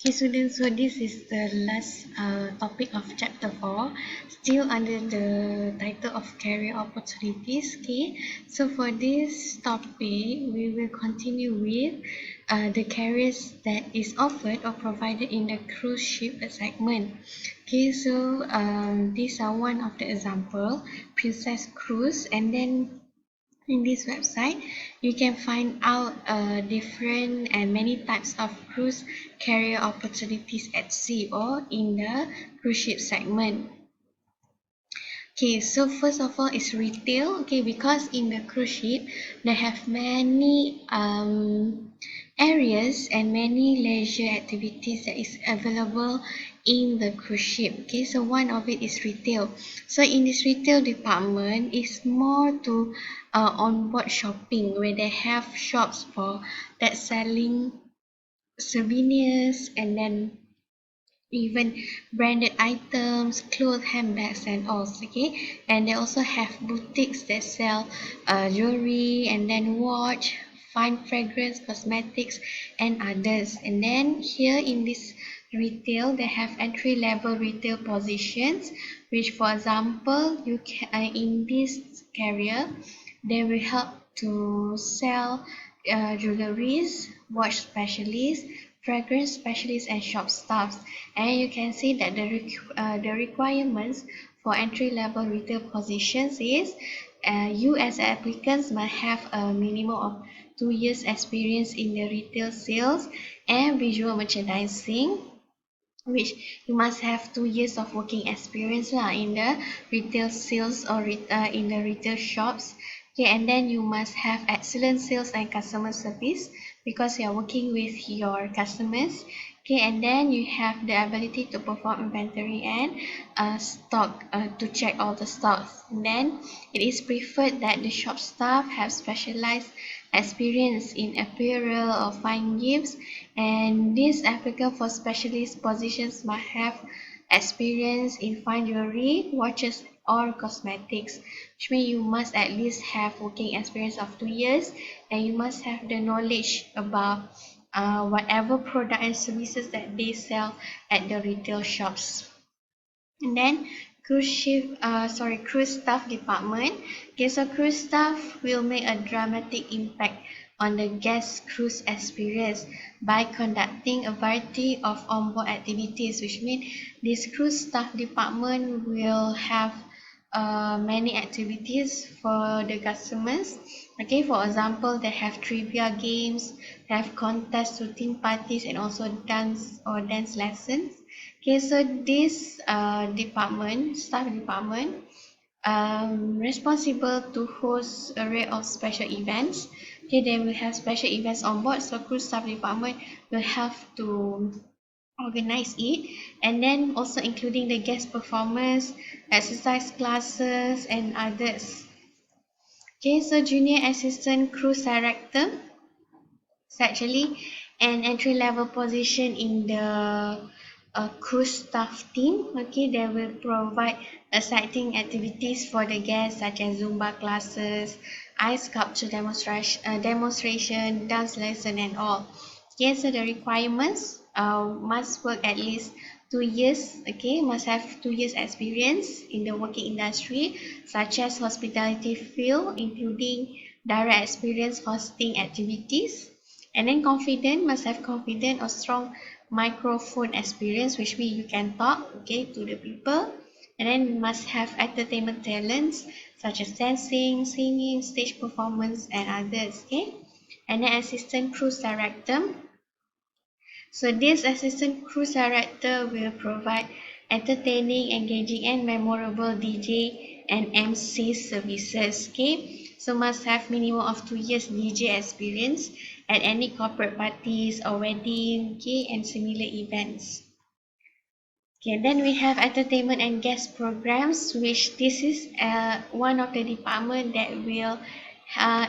Okay, students, so this is the last topic of chapter 4, still under the title of career opportunities. Okay, so for this topic, we will continue with the careers that is offered or provided in the cruise ship segment. Okay, so these are one of the example, Princess Cruise, and then in this website, you can find out different and many types of cruise carrier opportunities at sea or in the cruise ship segment. Okay, so first of all is retail. Okay, because in the cruise ship they have many areas and many leisure activities that is available in the cruise ship. Okay, so one of it is retail. So in this retail department is more to on-board shopping, where they have shops for that selling souvenirs and then even branded items, clothes, handbags, and all. Okay, and they also have boutiques that sell jewelry and then watch, fine fragrance, cosmetics, and others. And then here in this retail, they have entry level retail positions, which, for example, you can in this career, they will help to sell jewelries, watch specialists, fragrance specialists, and shop staffs. And you can see that the requirements for entry level retail positions is you as applicants must have a minimum of 2 years experience in the retail sales and visual merchandising, which you must have 2 years of working experience lah in the retail sales or in the retail shops. Okay, and then you must have excellent sales and customer service because you are working with your customers. Okay, and then you have the ability to perform inventory and stock to check all the stocks. And then it is preferred that the shop staff have specialized experience in apparel or fine gifts, and this applicant for specialist positions must have experience in fine jewelry, watches, or cosmetics, which means you must at least have working experience of 2 years, and you must have the knowledge about whatever product and services that they sell at the retail shops. And then cruise staff department. Okay, so cruise staff will make a dramatic impact on the guest cruise experience by conducting a variety of onboard activities, which means this cruise staff department will have many activities for the customers. Okay, for example, they have trivia games, they have contests, routine parties, and also dance lessons. Okay, so this staff department, responsible to host a array of special events. Okay, they will have special events on board, so cruise staff department will have to organize it, and then also including the guest performance, exercise classes, and others. Okay, so junior assistant cruise director is actually an entry level position in the cruise staff team. Okay, they will provide exciting activities for the guests such as Zumba classes, ice sculpture demonstration, dance lesson, and all. Okay, so the requirements must work at least 2 years. Okay, must have 2 years experience in the working industry, such as hospitality field, including direct experience hosting activities. And then confident, must have confident or strong microphone experience, which means you can talk, okay, to the people. And then must have entertainment talents such as dancing, singing, stage performance, and others. Okay, and then assistant cruise director. So this assistant cruise director will provide entertaining, engaging, and memorable DJ and MC services. Okay, so must have minimum of 2 years DJ experience at any corporate parties or wedding, okay, and similar events. Okay, then we have entertainment and guest programs, which this is one of the department that will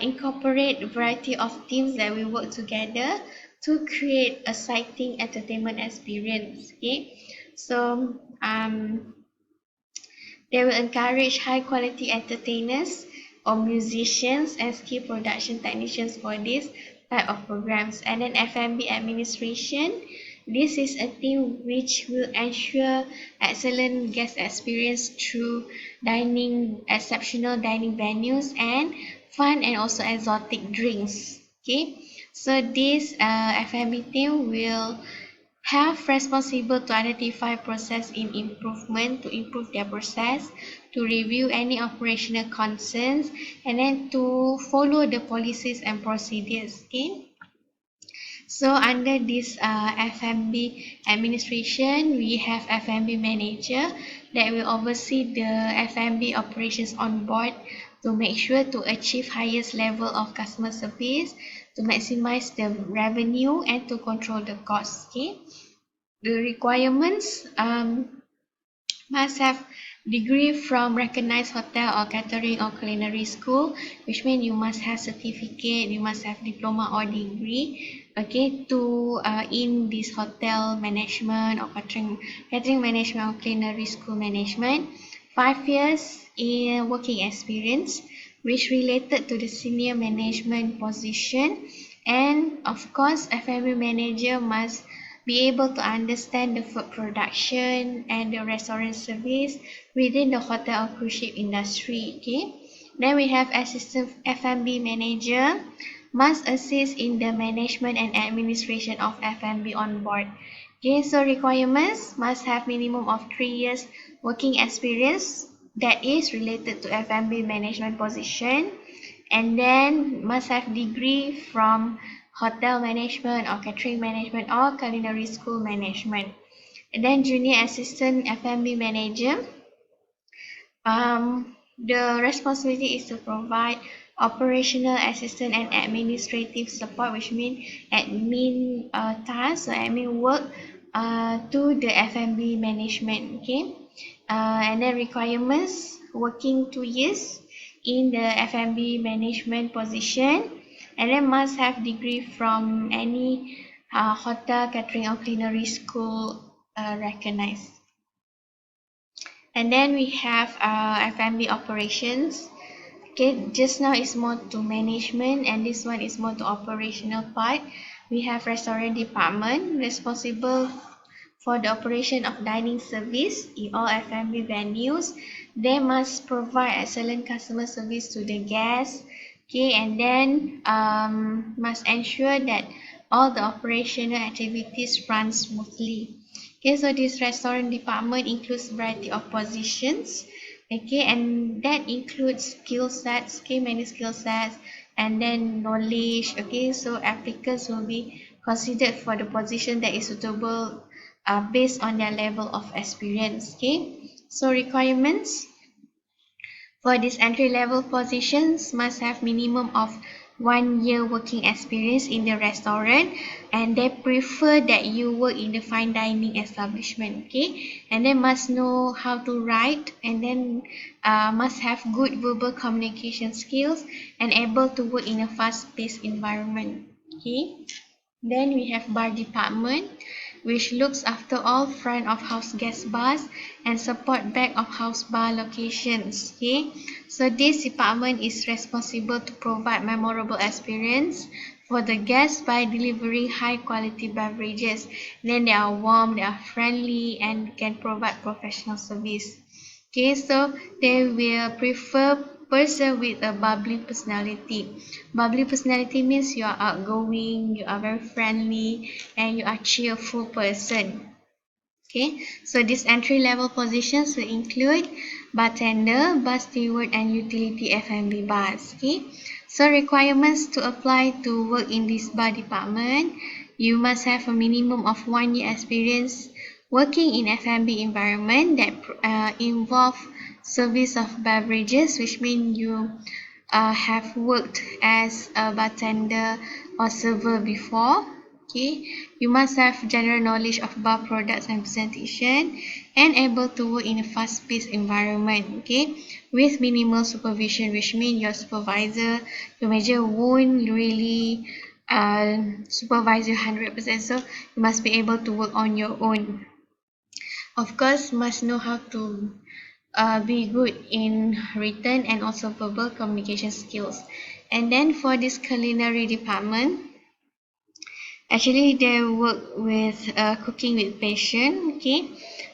incorporate a variety of teams that will work together to create a exciting entertainment experience. Okay, so they will encourage high quality entertainers or musicians as key production technicians for this type of programs. And then F&B administration, This is a team which will ensure excellent guest experience through dining, exceptional dining venues, and fun and also exotic drinks. Okay, so this F&B team will have responsible to identify process in improvement, to improve their process, to review any operational concerns, and then to follow the policies and procedures. Okay, so under this F&B administration, we have F&B manager that will oversee the F&B operations on board to make sure to achieve highest level of customer service, to maximize the revenue, and to control the costs. Okay, the requirements must have degree from recognized hotel or catering or culinary school, which means you must have certificate, you must have diploma or degree, okay, to in this hotel management or catering management or culinary school management. 5 years in working experience, which related to the senior management position, and of course, F&B manager must be able to understand the food production and the restaurant service within the hotel or cruise ship industry. Okay. Then we have assistant F&B manager must assist in the management and administration of F&B on board. Okay, so requirements must have minimum of 3 years working experience that is related to F&B management position, and then must have degree from hotel management or catering management or culinary school management. And then junior assistant F&B manager, the responsibility is to provide operational assistance and administrative support, which means admin tasks or admin work to the F&B management. Okay, and then requirements: working 2 years in the F&B management position, and then must have degree from any hotel, catering, or culinary school recognized. And then we have F&B operations. Okay, just now is more to management, and this one is more to operational part. We have restaurant department responsible for the operation of dining service in all F&B venues. They must provide excellent customer service to the guests. Okay, and then must ensure that all the operational activities run smoothly. Okay, so this restaurant department includes variety of positions. Okay, and that includes skill sets, okay, many skill sets, and then knowledge. Okay, so applicants will be considered for the position that is suitable based on their level of experience. Okay, so requirements for these entry-level positions must have minimum of 1 year working experience in the restaurant, and they prefer that you work in the fine dining establishment. Okay, and they must know how to write, and then must have good verbal communication skills and able to work in a fast-paced environment. Okay, then we have bar department, which looks after all front of house guest bars and support back of house bar locations. Okay, so this department is responsible to provide memorable experience for the guests by delivering high quality beverages. Then they are warm, they are friendly, and can provide professional service. Okay, so they will prefer person with a bubbly personality. Bubbly personality means you are outgoing, you are very friendly, and you are cheerful person. Okay, so these entry level positions will include bartender, bar steward, and utility F&B bars. Okay, so requirements to apply to work in this bar department: you must have a minimum of 1 year experience working in F&B environment that involve service of beverages, which means you have worked as a bartender or server before. Okay, you must have general knowledge of bar products and presentation, and able to work in a fast-paced environment. Okay, with minimal supervision, which means your supervisor, your manager won't really supervise you 100%. So you must be able to work on your own. Of course, must know how to be good in written and also verbal communication skills. And then for this culinary department, Actually, they work with cooking with passion. Okay,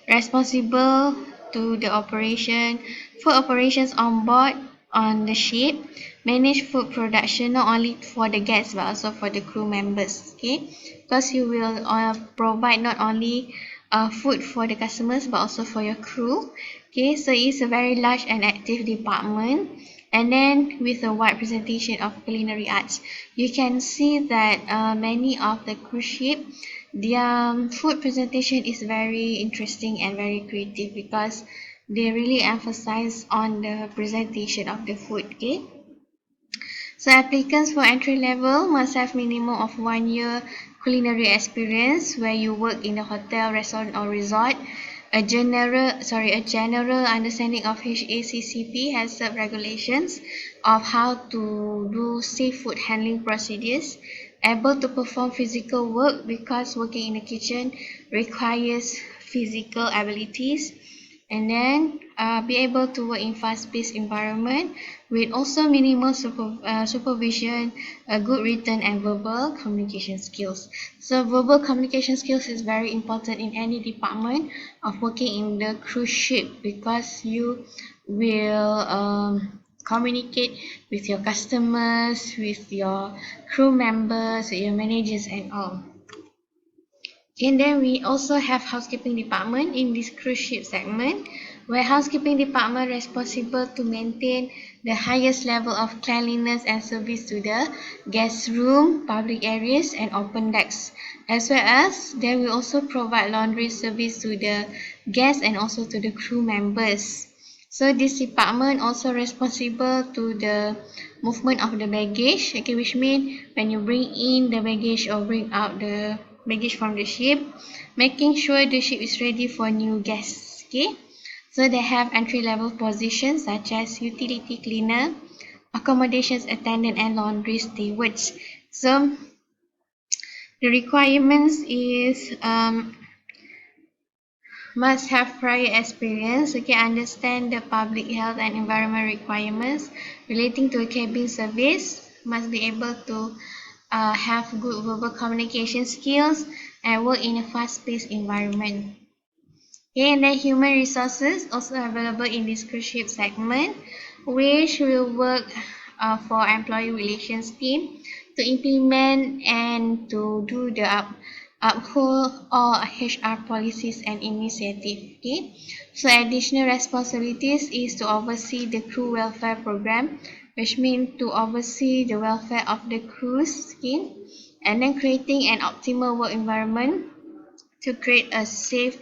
responsible to the operation, food operations on board on the ship, manage food production not only for the guests but also for the crew members. Okay, because you will provide not only food for the customers but also for your crew. Okay, so it's a very large and active department. And then with a wide presentation of culinary arts, you can see that many of the cruise ship, their food presentation is very interesting and very creative because they really emphasize on the presentation of the food. Okay, so applicants for entry level must have minimum of 1 year culinary experience where you work in a hotel, restaurant or resort. A general understanding of HACCP has set regulations of how to do safe food handling procedures. Able to perform physical work because working in the kitchen requires physical abilities, and then be able to work in fast-paced environment with also minimal supervision, good written and verbal communication skills. So verbal communication skills is very important in any department of working in the cruise ship because you will communicate with your customers, with your crew members, with your managers and all. And then we also have housekeeping department in this cruise ship segment, where housekeeping department responsible to maintain the highest level of cleanliness and service to the guest room, public areas, and open decks, as well as they will also provide laundry service to the guests and also to the crew members. So this department also responsible to the movement of the baggage, okay, which means when you bring in the baggage or bring out the baggage from the ship, making sure the ship is ready for new guests. Okay, so they have entry level positions such as utility cleaner, accommodations attendant, and laundry stewards. So the requirements is must have prior experience, okay, understand the public health and environment requirements relating to a cabin service, must be able to have good verbal communication skills and work in a fast-paced environment. Okay, and then human resources also available in this cruise ship segment, which will work for employee relations team to implement and to do the uphold all HR policies and initiative. Okay, so additional responsibilities is to oversee the crew welfare program, which means to oversee the welfare of the crews, okay, and then creating an optimal work environment to create a safe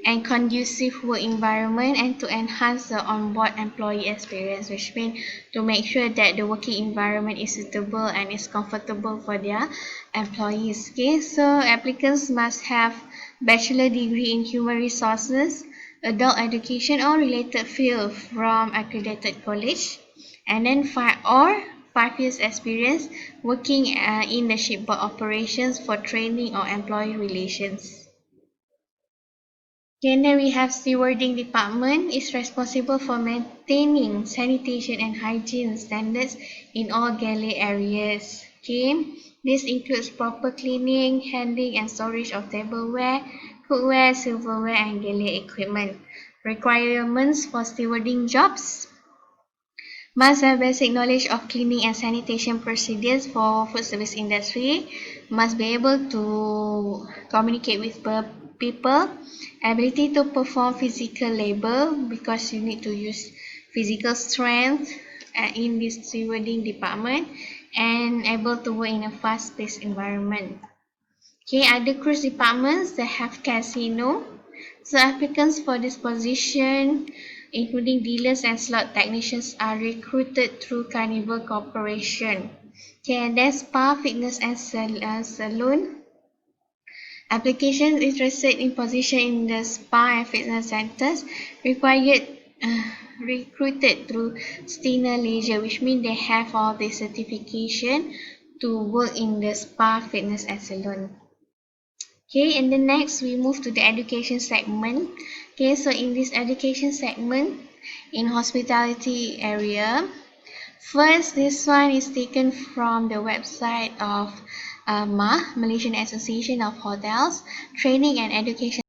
and conducive work environment and to enhance the onboard employee experience, which means to make sure that the working environment is suitable and is comfortable for their employees. Okay, so applicants must have bachelor degree in human resources, adult education or related field from accredited college, and then 5 years experience working in the shipboard operations for training or employee relations. Okay, then we have stewarding department is responsible for maintaining sanitation and hygiene standards in all galley areas. Okay, this includes proper cleaning, handling and storage of tableware, cookware, silverware and galley equipment. Requirements for stewarding jobs: must have basic knowledge of cleaning and sanitation procedures for food service industry, must be able to communicate with people, ability to perform physical labor because you need to use physical strength in this stewarding department, and able to work in a fast-paced environment. Okay, other cruise departments that have casino. So applicants for this position, including dealers and slot technicians, are recruited through Carnival Corporation. Okay, and then spa, fitness and salon. Applications interested in position in the spa and fitness centers required recruited through Stina Leisure, which means they have all the certification to work in the spa, fitness and salon. Okay, and then next we move to the education segment. Okay, so in this education segment, in hospitality area, first this one is taken from the website of MAH, Malaysian Association of Hotels, Training and Education